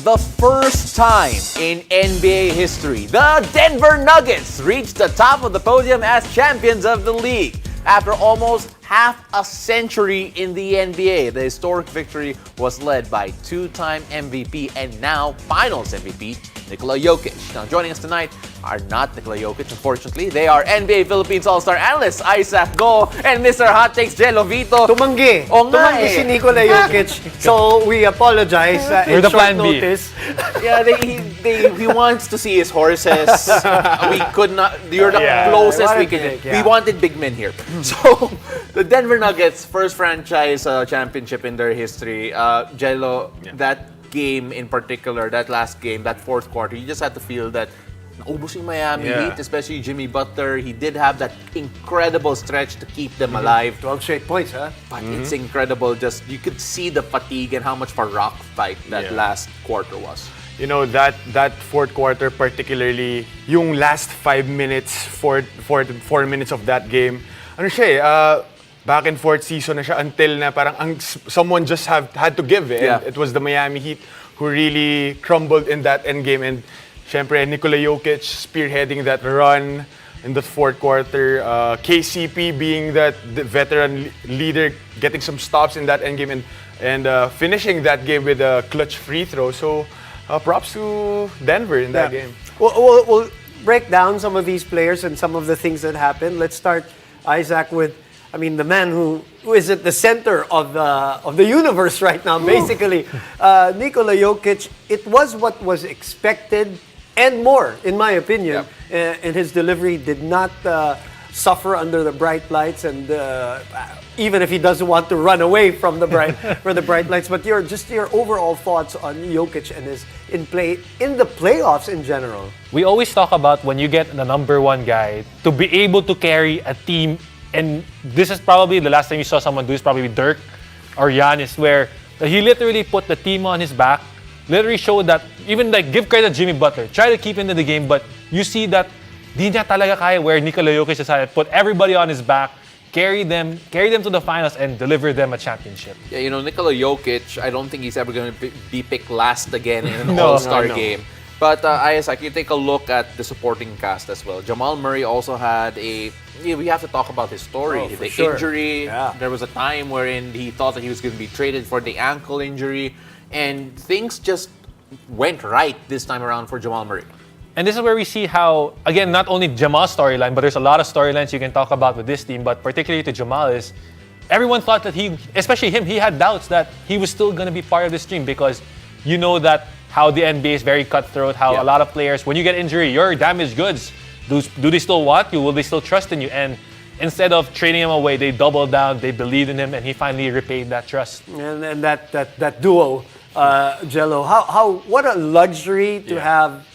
the first time in NBA history, the Denver Nuggets reached the top of the podium as champions of the league. After almost half a century in the NBA, the historic victory was led by two-time MVP and now Finals MVP, Nikola Jokic. Now, joining us tonight are not Nikola Jokic, unfortunately. They are NBA Philippines All-Star analyst Isaac Go and Mr. Hot Takes Jello Vito. Tumanggi. Oo nga Tumanggi eh. si Nikola Jokic. So, we apologize in We're the short plan B. notice. Yeah, he wants to see his horses. We could not. You're the closest we can. We wanted big men here. So, the Denver Nuggets, first franchise championship in their history. Jello, that game in particular, that last game, that fourth quarter, you just had to feel that naubos yung Miami Heat, especially Jimmy Butler. He did have that incredible stretch to keep them alive. 12 straight points, huh? But it's incredible. Just you could see the fatigue and how much of a rock fight that last quarter was. You know, that fourth quarter, particularly, yung last 5 minutes, 4 minutes of that game, ano siya eh, back and forth season na siya until na parang someone just had to give it. And it was the Miami Heat who really crumbled in that end game. And syempre, Nikola Jokic spearheading that run in the fourth quarter. KCP being the veteran leader, getting some stops in that end game and finishing that game with a clutch free throw. So, props to Denver in that game. We'll break down some of these players and some of the things that happened. Let's start, Isaac, with the man who is at the center of the universe right now, basically. Nikola Jokic, it was what was expected and more, in my opinion. And his delivery did not suffer under the bright lights, and even if he doesn't want to run away from the bright lights. But your overall thoughts on Jokic and his in the playoffs in general. We always talk about when you get the number one guy to be able to carry a team. And this is probably the last time you saw someone do this, probably Dirk or Giannis, where he literally put the team on his back, literally showed that, even like, give credit to Jimmy Butler, try to keep into the game, but you see that di niya talaga kaya where Nikola Jokic decided to put everybody on his back, carry them to the finals and deliver them a championship. Yeah, you know, Nikola Jokic, I don't think he's ever going to be picked last again in an All-Star game. But Isaac, you take a look at the supporting cast as well. Jamal Murray also had we have to talk about his story. The injury. Yeah. There was a time wherein he thought that he was going to be traded for the ankle injury. And things just went right this time around for Jamal Murray. And this is where we see how, again, not only Jamal's storyline, but there's a lot of storylines you can talk about with this team, but particularly to Jamal is, everyone thought that especially him, he had doubts that he was still going to be part of this team because you know that how the NBA is very cutthroat, how a lot of players, when you get injury, you're damaged goods. Do they still want you? Will they still trust in you? And instead of trading him away, they doubled down, they believed in him, and he finally repaid that trust. And that duo, Jello, what a luxury to have,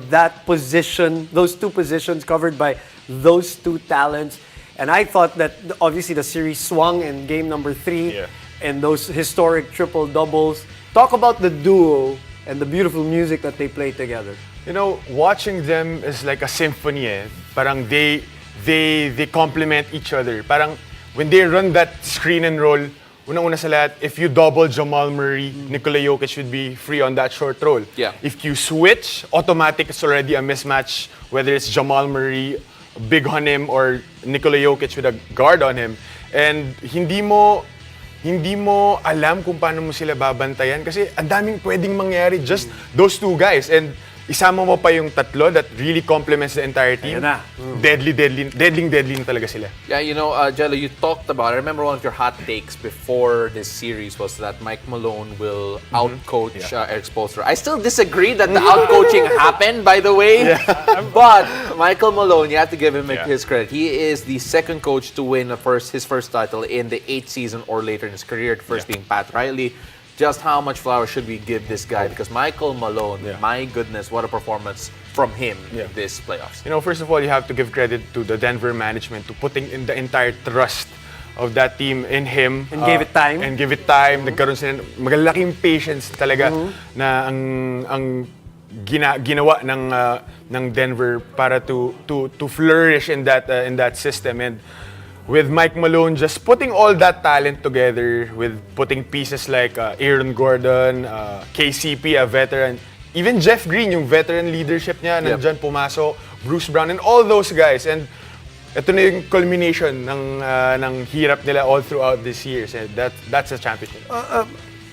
that position, those two positions covered by those two talents. And I thought that obviously the series swung in game number 3 and those historic triple doubles. Talk about the duo and the beautiful music that they play together. You know, watching them is like a symphony. Parang they complement each other. Parang when they run that screen and roll, una-una sa lahat, if you double Jamal Murray, Nikola Jokic should be free on that short roll. Yeah. If you switch, automatic it's already a mismatch, whether it's Jamal Murray, big on him, or Nikola Jokic with a guard on him. And hindi mo alam kung paano mo sila babantayan kasi ang daming pwedeng mangyari just those two guys. And isama mo pa yung tatlo that really complements the entire team. Deadly na talaga sila. Yeah, you know, Jello, you talked about, I remember one of your hot takes before this series was that Mike Malone will outcoach Eric Spoelstra. I still disagree that the outcoaching happened, by the way. But Michael Malone, you have to give him his credit. He is the second coach to win his first title in the 8th season or later in his career, the first being Pat Riley. Just how much flowers should we give this guy? Because Michael Malone, my goodness, what a performance from him in this playoffs. You know, first of all, you have to give credit to the Denver management to putting in the entire trust of that team in him. And gave it time. Nagkaroon sila magalaking patience talaga na ang ginawa ng Denver para to flourish in that system. And with Mike Malone just putting all that talent together, with putting pieces like Aaron Gordon, KCP, a veteran, even Jeff Green, yung veteran leadership niya, nandyan pumasok, Bruce Brown, and all those guys. And ito na yung culmination ng hirap nila all throughout this year. So that's a championship.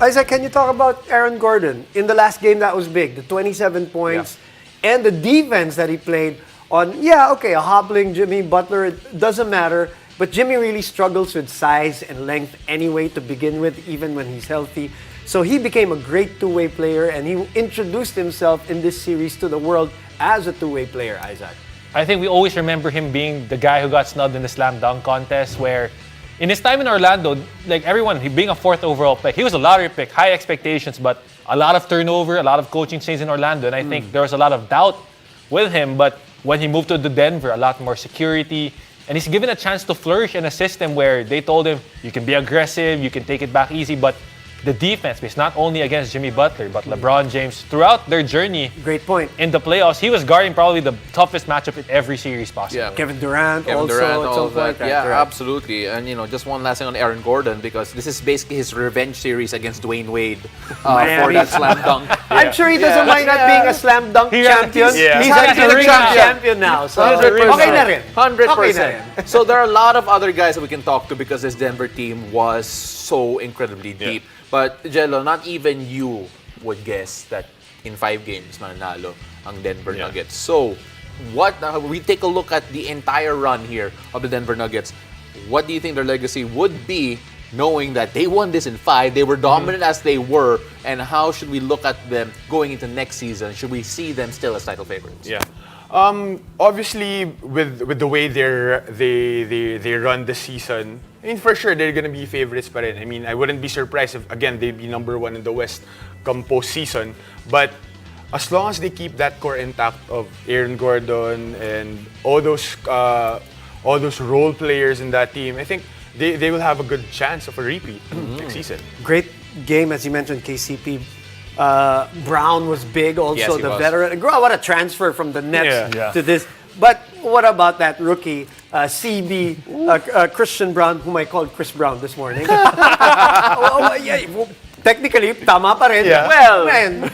Isaac, can you talk about Aaron Gordon? In the last game, that was big. The 27 points and the defense that he played on, a hobbling Jimmy Butler, it doesn't matter. But Jimmy really struggles with size and length anyway to begin with, even when he's healthy. So he became a great two-way player, and he introduced himself in this series to the world as a two-way player, Isaac. I think we always remember him being the guy who got snubbed in the slam dunk contest, where in his time in Orlando, like everyone, he being a 4th overall pick, he was a lottery pick, high expectations, but a lot of turnover, a lot of coaching change in Orlando, and I think there was a lot of doubt with him. But when he moved to the Denver, a lot more security, and he's given a chance to flourish in a system where they told him, you can be aggressive, you can take it back easy, but the defense, because not only against Jimmy Butler, but LeBron James, throughout their journey Great point. in the playoffs, he was guarding probably the toughest matchup in every series possible. Yeah. Kevin Durant Kevin also Durant, at all some of that. point. Yeah, Right. absolutely. And just one last thing on Aaron Gordon, because this is basically his revenge series against Dwayne Wade for Miami. that slam dunk. I'm sure he doesn't mind not being a slam dunk champion. he's He's had actually a a ring now. champion now. So, 100%. okay na rin. 100%. Okay na rin. So there are a lot of other guys that we can talk to because this Denver team was so incredibly deep. But Jello, not even you would guess that in 5 games mananalo ang Denver Nuggets. So what we take a look at the entire run here of the Denver Nuggets. What do you think their legacy would be, knowing that they won this in 5, they were dominant as they were, and how should we look at them going into next season? Should we see them still as title favorites? Yeah. Obviously, with the way they run the season, I mean, for sure they're gonna be favorites pa rin. I mean, I wouldn't be surprised if again they'd be number 1 in the West come postseason. But as long as they keep that core intact of Aaron Gordon and all those role players in that team, I think they will have a good chance of a repeat next season. Great game, as you mentioned, KCP. Brown was big also, Yes, he the was. veteran. What a transfer from the Nets Yeah. to this. But what about that rookie, CB, Christian Brown, whom I called Chris Brown this morning? Technically, tama pa rin. Yeah. Well, man,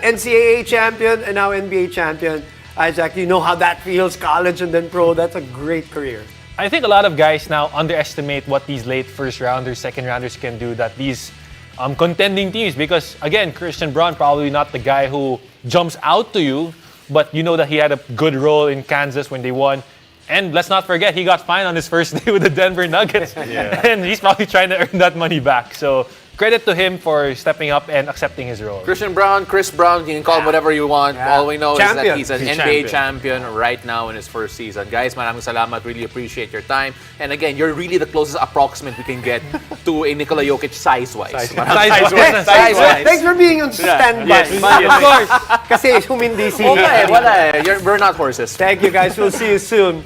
NCAA champion and now NBA champion. Isaac, you know how that feels, college and then pro. That's a great career. I think a lot of guys now underestimate what these late first rounders, second rounders can do, that these contending teams, because again, Christian Braun probably not the guy who jumps out to you, but you know that he had a good role in Kansas when they won. And let's not forget, he got fined on his first day with the Denver Nuggets. And he's probably trying to earn that money back. So credit to him for stepping up and accepting his role. Christian Brown, Chris Brown, you can call him whatever you want. Yeah. All we know is Champion. that he's an He's NBA champion right now in his first season. Guys, maraming salamat. Really appreciate your time. And again, you're really the closest approximate we can get to a Nikola Jokic size-wise. Size-wise. Thanks for being on standby. Of course. Kasi humindi si... Wala eh. We're not horses. Thank you guys. We'll see you soon.